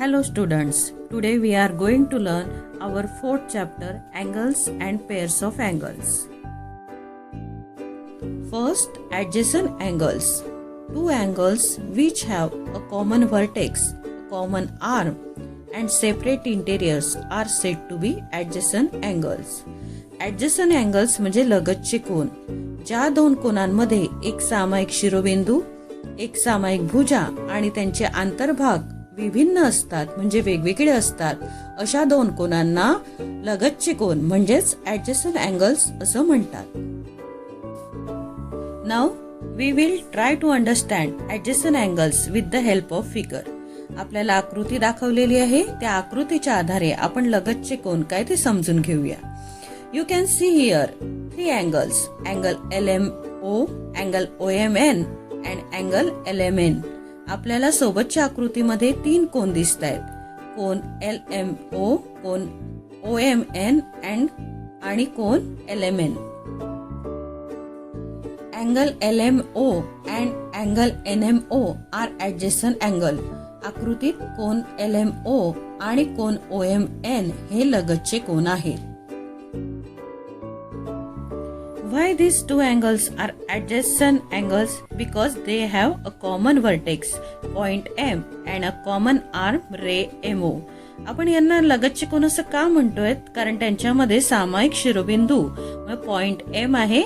Hello students, today we are going to learn our fourth chapter, angles and pairs of angles. First, adjacent angles. Two angles which have a common vertex, a common arm and separate interiors are said to be adjacent angles. Adjacent angles म्हणजे लगतचे कोन. ज्या दोन कोनांमध्ये एक सामायिक शिरोबिंदू, एक सामायिक भुजा आणि त्यांचे आंतरभाग विभिन्न असतात म्हणजे वेगवेगळे असतात, अशा दोन कोनांना लगतचे कोन म्हणजेच ऍडजसंट अँगल्स असं म्हणतात. Now we will try to understand adjacent angles with the help of figure. आपल्याला आकृती दाखवलेली आहे, त्या आकृतीच्या आधारे आपण लगतचे कोन काय ते समजून घेऊया. You can see here 3 angles, angle LMO, angle OMN and angle LMN. आपल्याला सोबतच्या आकृतीमध्ये 3 कोन दिसत आहेत. कोन LMO, कोन OMN आणि कोन LMN. Angle LMO and angle NMO are adjacent angle. आकृतीत कोन LMO आणि कोन OMN हे लगतचे कोन आहेत. Why these two angles are adjacent angles? Because they have a common vertex, point M, and a common arm, ray MO. आपण यांना लगतचे कोन असं का म्हणतोय? कारण त्यांच्यामध्ये सामायिक शिरोबिंदू पॉइंट M आहे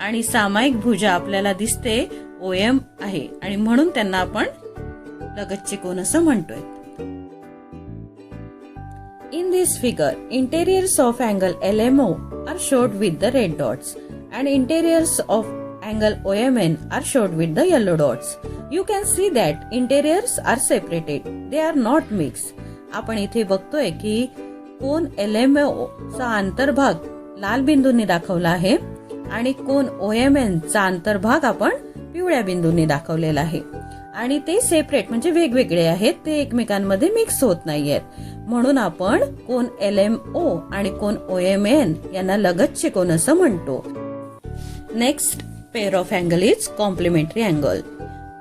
आणि सामायिक भुजा आपल्याला दिसते OM आहे आणि म्हणून त्यांना आपण लगतचे कोन असं म्हणतोय. In this figure, interiors of angle LMO are showed with the red dots. And interiors of angle OMN are showed with the yellow dots. You can see that interiors are separated. They are not mixed. आपण इथे बघतोय की कोन LMO चा अंतर्भाग लाल बिंदूंनी दाखवला आहे आणि कोन OMN चा अंतर्भाग आपण पिवळ्या बिंदूंनी दाखवलेला आहे आणि ते सेपरेट म्हणजे वेगवेगळे आहेत, ते एकमेकांमध्ये मिक्स होत नाहीयेत. म्हणून आपण कोन LMO आणि कोन OMN यांना लगतचे कोन असं म्हणतो. Next pair of angle is complementary angle.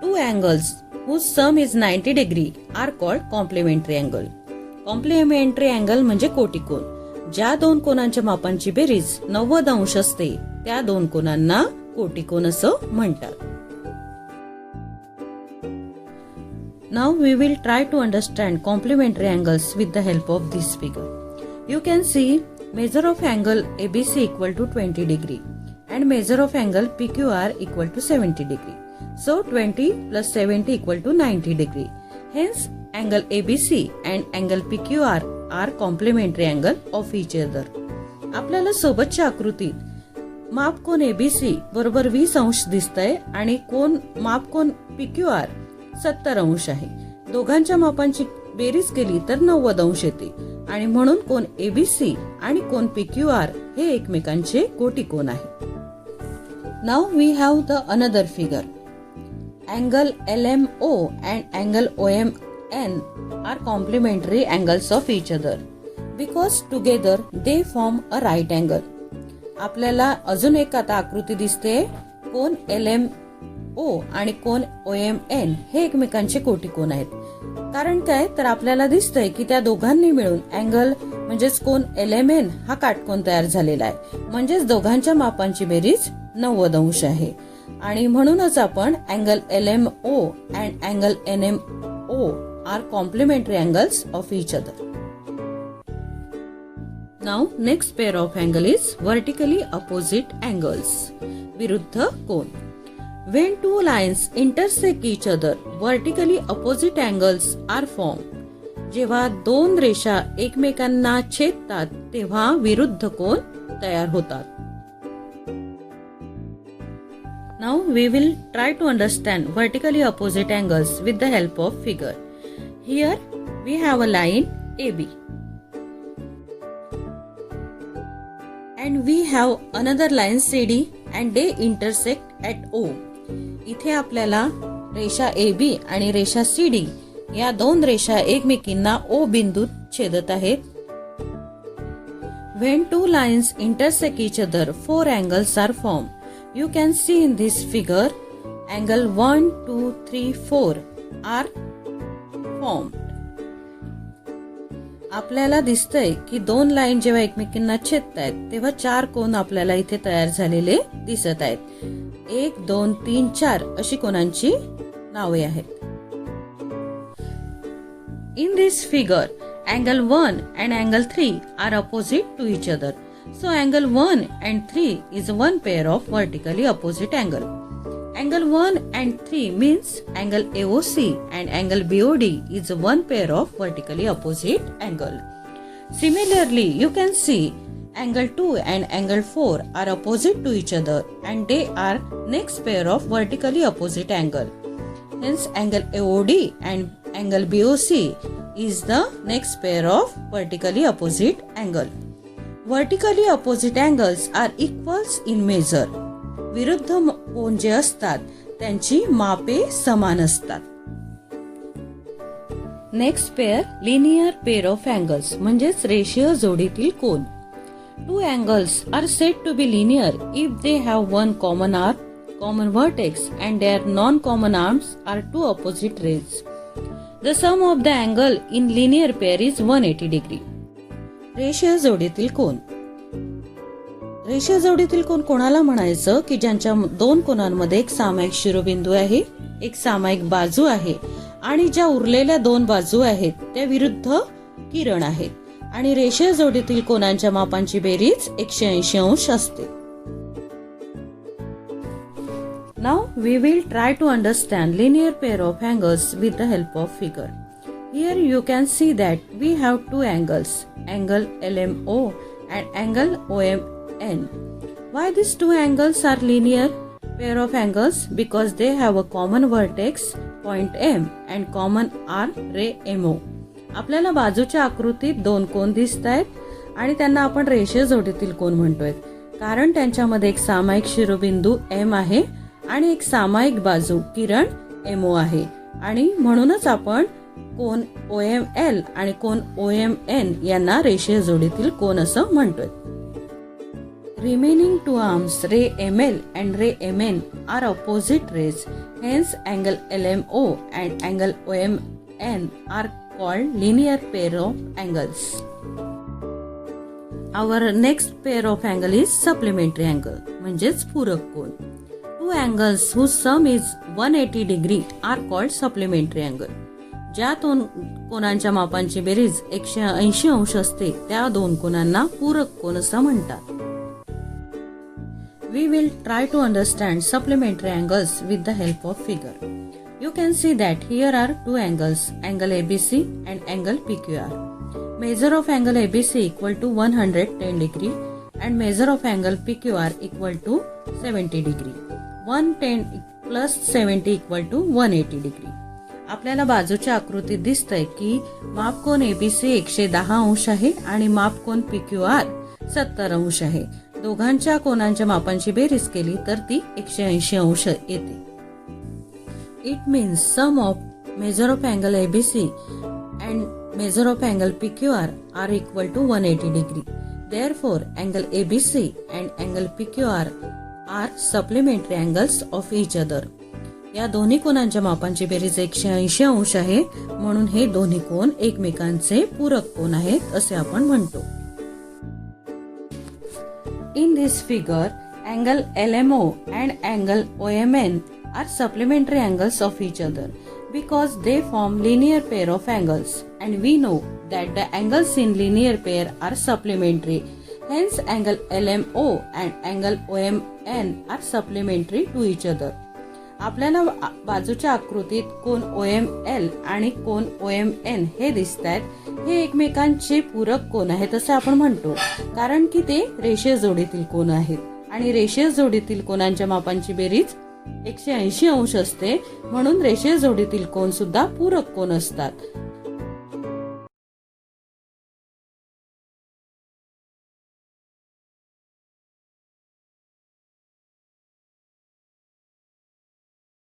Two angles whose sum is 90 degree are called complementary angle. Complementary angle म्हणजे कोटिकोन. ज्या दोन कोनांच्या मापांची बेरीज 90 अंश असते त्या दोन कोनांना कोटिकोन असं म्हणतात. Now we will try to understand complementary angles with the help of this figure. You can see measure of angle ABC equal to 20 degree. And measure of angle PQR equal to 70 degree. So 20 plus 70 equal to 90 degree. Hence angle ABC and angle PQR are complementary angle of each other. आपल्याला सोबतच्या आकृतीत मापकोन ABC बरोबर 20 अंश दिसतंय आणि मापकोन PQR 70 अंश आहे. दोघांच्या मापांची बेरीज केली तर 90 अंश येते आणि म्हणून कोन ABC आणि कोन PQR हे एकमेकांचे कोटिकोन आहे. Now we have the another figure. Angle LMO and angle OMN are complementary angles of each other because together they form a right angle. आपल्याला अजून एक आता आकृती दिसते. कोन LMO आणि कोन OMN हे एकमेकांचे कोटिकोन आहेत. कारण काय तर आपल्याला दिसतंय की त्या दोघांनी मिळून अँगल म्हणजेच कोन LMN हा काटकोन तयार झालेला आहे. म्हणजेच दोघांच्या मापांची बेरीज 90 अंश आहे आणि म्हणूनच आपण angle LMO and angle NMO are complementary angles of each other. Now next pair of angle is vertically opposite angles. विरुद्ध कोन. When two lines intersect each other, vertically opposite angles are formed. जेव्हा दोन रेषा एकमेकांना छेदतात तेव्हा विरुद्ध कोन तयार होतात. Now we will try to understand vertically opposite angles with the help of figure. Here we have a line AB. And we have another line CD and they intersect at O. इथे आपल्याला रेषा AB आणि रेषा CD या दोन रेषा एकमेकींना O बिंदूत छेदत आहेत. When two lines intersect each other, 4 angles are formed. You can see in this figure angle 1, 2, 3, 4 are formed. आपल्याला दिसतंय की दोन लाईन जेव्हा एकमेकींना छेदतायत तेव्हा चार कोन आपल्याला इथे तयार झालेले दिसत आहेत. 1 2 3 4 अशी कोनांची नावे आहेत. In this figure, angle 1 and angle 3 are opposite to each other. So angle 1 and 3 is one pair of vertically opposite angle. Angle 1 and 3 means angle AOC and angle BOD is one pair of vertically opposite angle. Similarly, you can see angle 2 and angle 4 are opposite to each other and they are next pair of vertically opposite angle. Hence angle AOD and angle BOC is the next pair of vertically opposite angle. Vertically opposite angles are equals in measure. विरुद्ध कोन जे असतात त्यांची मापे समान असतात. Next pair linear pair of angles म्हणजेच रेषीय जोडीतील कोन. Two angles are said to be linear if they have one common arm, common vertex and their non-common arms are two opposite rays. The sum of the angle in linear pair is 180 degree. रेषीय जोडीतील कोन. रेषीय जोडीतील कोन कोणाला म्हणायचं की ज्यांच्या दोन कोनांमध्ये एक सामायिक शिरोबिंदू आहे, एक सामायिक बाजू आहे आणि ज्या उरलेल्या दोन बाजू आहेत त्या विरुद्ध किरण आहेत आणि रेषीय जोडीतील कोनांच्या मापांची बेरीज 180 अंश असते. Now we will try to understand linear pair of angles with the help of figure. Here you can see that we have two angles, angle LMO and angle OMN. Why these two angles are linear pair of angles? Because they have a common vertex point M and common arm ray MO. आपल्याला बाजूच्या आकृतीत दोन कोन दिसतायत आणि त्यांना आपण रेषीय जोडीतील कोन म्हणतोय कारण त्यांच्यामध्ये एक सामायिक शिरोबिंदू M आहे आणि एक सामायिक बाजू किरण MO आहे आणि म्हणूनच आपण कोन OML आणि कोन OMN यांना रेषीय जोडीतील कोन असं म्हणतोय. Remaining two arms ray ML and ray MN are opposite rays. Hence angle LMO and angle OMN are called linear pair of angles. Our next pair of angle is supplementary angle म्हणजेच पूरक कोन. Two angles whose sum is 180 degree are called supplementary angle. ज्या दोन कोनांच्या मापांची बेरीज 180 अंश असते त्या दोन कोनांना पूरक कोन असं म्हणतात. We will try to understand supplementary angles with the help of figure. You can see that here are two angles, angle ABC and angle PQR. Measure of angle ABC equal to 110 degree and measure of angle PQR equal to 70 degree. 110 plus 70 equal to 180 degree. आपल्याला बाजूच्या आकृतीत दिसतंय की मापकोन ABC 110 अंश आहे आणि मापकोन PQR 70 अंश आहे. दोघांच्या कोनांच्या मापांची बेरीज केली तर ती 180 अंश येते. It means sum of measure of angle ABC and measure of angle PQR are equal to 180 degree. Therefore, angle ABC and angle PQR are supplementary angles of each other. या दोन्ही कोनांच्या मापांची बेरीज 180 अंश आहे म्हणून हे दोन्ही कोन एकमेकांचे पूरक कोन आहेत असे आपण म्हणतो. In this figure, angle LMO and angle OMN are supplementary angles of each other because they form linear pair of angles and we know that the angles in linear pair are supplementary. Hence, angle LMO and angle OMN are supplementary to each other. आपल्याला बाजूच्या आकृतीत कोन OML आणि कोन OMN हे दिसतात. हे एकमेकांचे पूरक कोन आहेत असे आपण म्हणतो कारण की ते रेषीय जोडीतील कोन आहेत आणि रेषीय जोडीतील कोनांच्या मापांची बेरीज 180 अंश असते म्हणून रेषीय जोडीतील कोन सुद्धा पूरक कोन असतात.